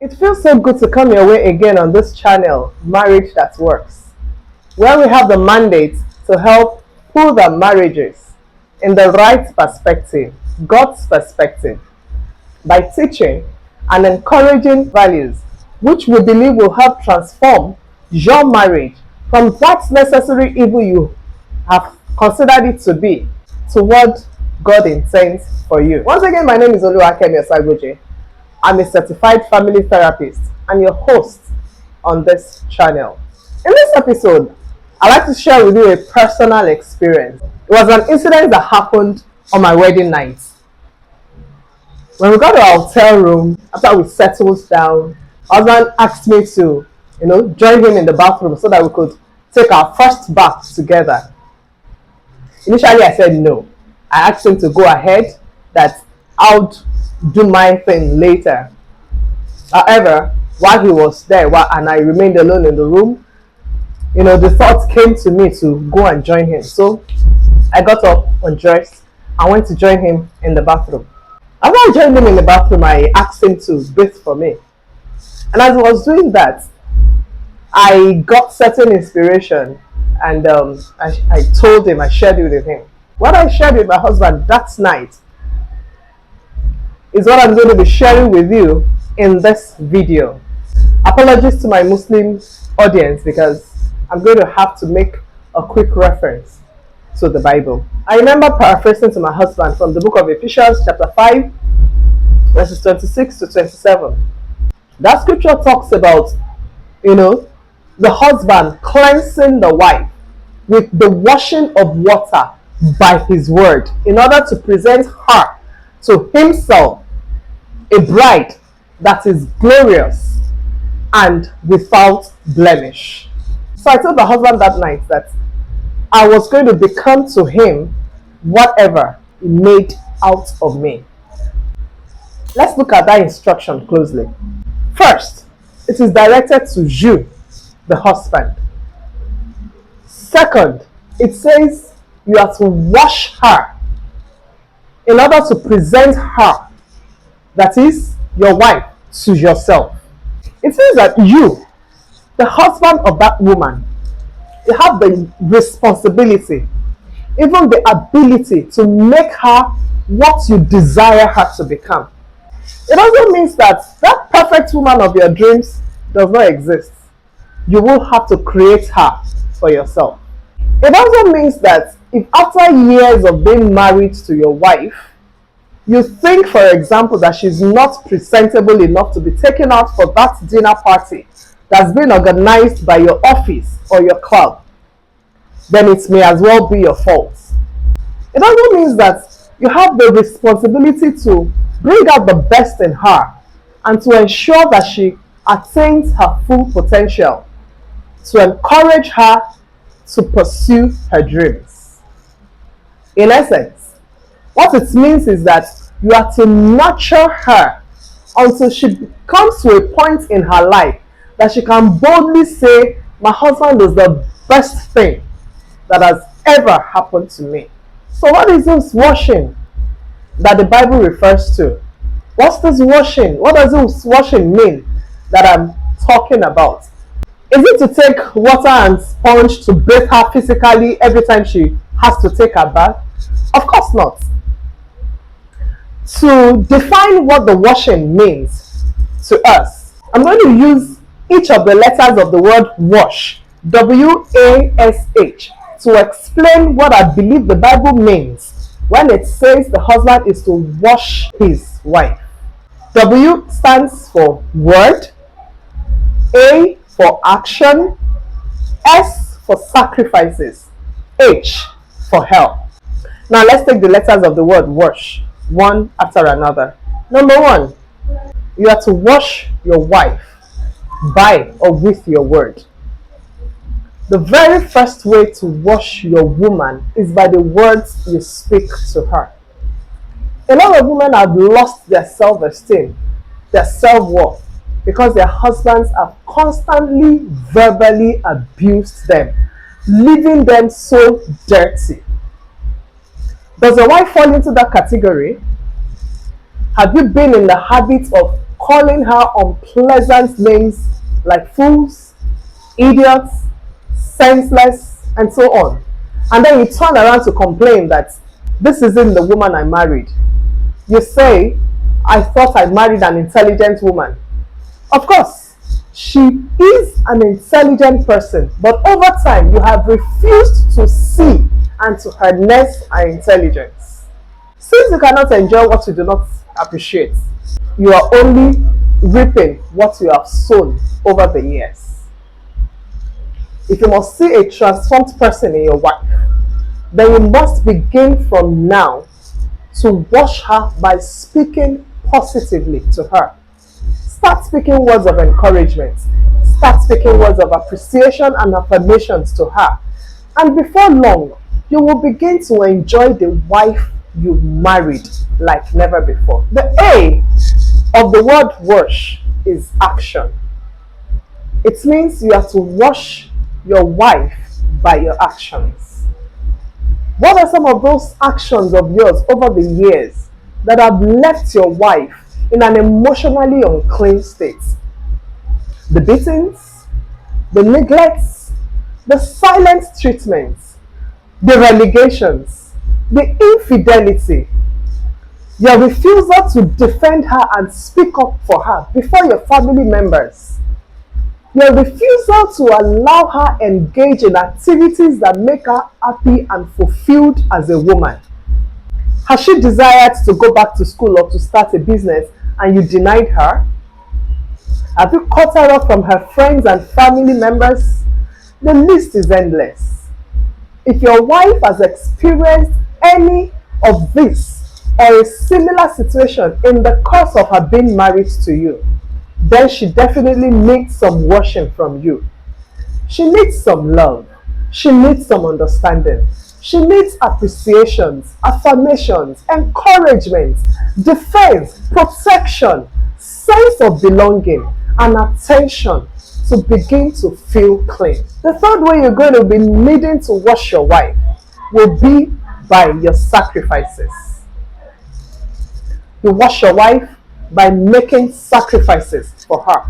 It feels so good to come your way again on this channel, Marriage That Works, where we have the mandate to help pull the marriages in the right perspective, God's perspective, by teaching and encouraging values which we believe will help transform your marriage from that necessary evil you have considered it to be to what God intends for you. Once again, my name is Oluwakemi Osagoje. I'm a certified family therapist and your host on this channel. In this episode, I'd like to share with you a personal experience. It was an incident that happened on my wedding night. When we got to our hotel room, after we settled down, my husband asked me to, join him in the bathroom so that we could take our first bath together. Initially, I said no. I asked him to go ahead, that I would do my thing later. However, while he was there and I remained alone in the room, the thought came to me to go and join him. So I got up, undressed, and went to join him in the bathroom. After I joined him in the bathroom, I asked him to bathe for me. And as I was doing that, I got certain inspiration, and I told him, I shared it with him. What I shared with my husband that night is what I'm going to be sharing with you in this video. Apologies to my Muslim audience because I'm going to have to make a quick reference to the Bible. I remember paraphrasing to my husband from the book of Ephesians chapter 5 verses 26 to 27. That scripture talks about, the husband cleansing the wife with the washing of water by his word in order to present her to himself a bride that is glorious and without blemish. So I told my husband that night that I was going to become to him whatever he made out of me. Let's look at that instruction closely. First, it is directed to you, the husband. Second, it says you are to wash her in order to present her, that is your wife, to yourself. It says that you, the husband of that woman, you have the responsibility, even the ability to make her what you desire her to become. It also means that that perfect woman of your dreams does not exist. You will have to create her for yourself. It also means that if after years of being married to your wife, you think, for example, that she's not presentable enough to be taken out for that dinner party that's been organized by your office or your club, then it may as well be your fault. It also means that you have the responsibility to bring out the best in her and to ensure that she attains her full potential, to encourage her to pursue her dreams. In essence, what it means is that you are to nurture her until she comes to a point in her life that she can boldly say, my husband is the best thing that has ever happened to me. So what is this washing that the Bible refers to? What's this washing? What does this washing mean that I'm talking about? Is it to take water and sponge to bathe her physically every time she has to take a bath? Of course not. To define what the washing means to us, I'm going to use each of the letters of the word wash, W-A-S-H, to explain what I believe the Bible means when it says the husband is to wash his wife. W stands for word, A for action, S for sacrifices, H for help. Now let's take the letters of the word wash, one after another. Number one, you are to wash your wife by or with your word. The very first way to wash your woman is by the words you speak to her. A lot of women have lost their self-esteem, their self-worth, because their husbands have constantly verbally abused them, leaving them so dirty. Does your wife fall into that category? Have you been in the habit of calling her unpleasant names like fools, idiots, senseless, and so on. And then you turn around to complain that this isn't the woman I married. You say, I thought I married an intelligent woman. Of course, she is an intelligent person, but over time you have refused to see and to harness her intelligence. Since you cannot enjoy what you do not appreciate, you are only reaping what you have sown over the years. If you must see a transformed person in your wife, then you must begin from now to wash her by speaking positively to her. Start speaking words of encouragement. Start speaking words of appreciation and affirmations to her. And before long, you will begin to enjoy the wife you married like never before. The A of the word wash is action. It means you have to wash your wife by your actions. What are some of those actions of yours over the years that have left your wife in an emotionally unclean state? The beatings, the neglects, the silent treatments, the relegations, the infidelity, your refusal to defend her and speak up for her before your family members, your refusal to allow her engage in activities that make her happy and fulfilled as a woman. Has she desired to go back to school or to start a business and you denied her? Have you cut her off from her friends and family members? The list is endless. If your wife has experienced any of this or a similar situation in the course of her being married to you, then she definitely needs some washing from you. She needs some love. She needs some understanding. She needs appreciations, affirmations, encouragement, defense, protection, sense of belonging, and attention to begin to feel clean. The third way you're going to be needing to wash your wife will be by your sacrifices. You wash your wife by making sacrifices for her.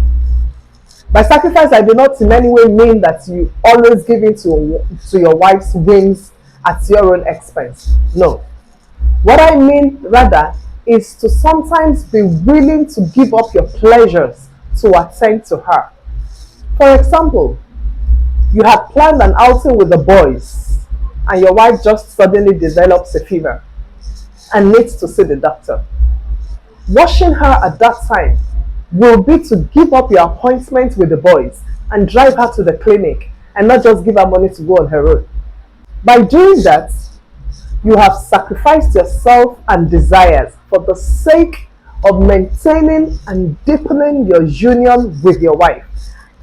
By sacrifice, I do not in any way mean that you always give in to your wife's whims at your own expense. No. What I mean rather is to sometimes be willing to give up your pleasures to attend to her. For example, you had planned an outing with the boys and your wife just suddenly develops a fever and needs to see the doctor. Washing her at that time will be to give up your appointment with the boys and drive her to the clinic and not just give her money to go on her own. By doing that, you have sacrificed yourself and desires for the sake of maintaining and deepening your union with your wife,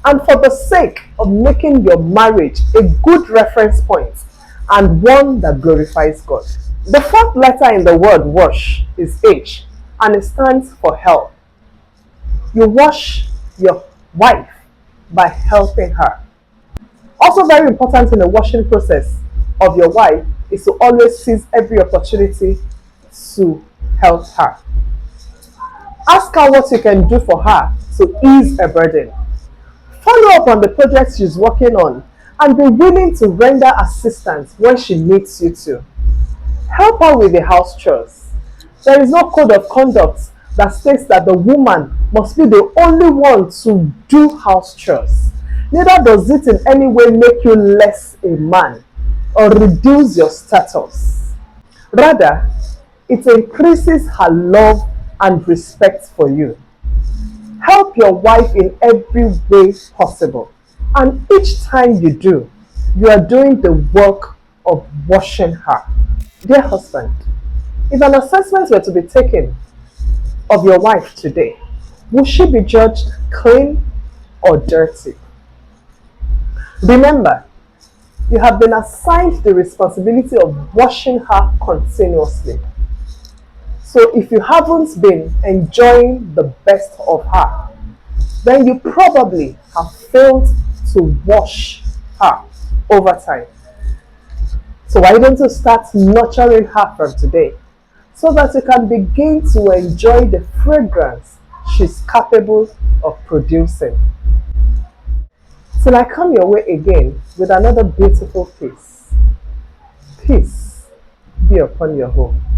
and for the sake of making your marriage a good reference point and one that glorifies God. The fourth letter in the word wash is H, and it stands for help. You wash your wife by helping her. Also very important in the washing process of your wife is to always seize every opportunity to help her. Ask her what you can do for her to ease a burden. Follow up on the projects she's working on and be willing to render assistance when she needs you to. Help her with the house chores. There is no code of conduct that states that the woman must be the only one to do house chores. Neither does it in any way make you less a man or reduce your status. Rather, it increases her love and respect for you. Help your wife in every way possible, and each time you do, you are doing the work of washing her. Dear husband, if an assessment were to be taken of your wife today, will she be judged clean or dirty? Remember, you have been assigned the responsibility of washing her continuously. So if you haven't been enjoying the best of her, then you probably have failed to wash her over time. So why don't you start nurturing her from today so that you can begin to enjoy the fragrance she's capable of producing. Till I come your way again with another beautiful piece. Peace be upon your home.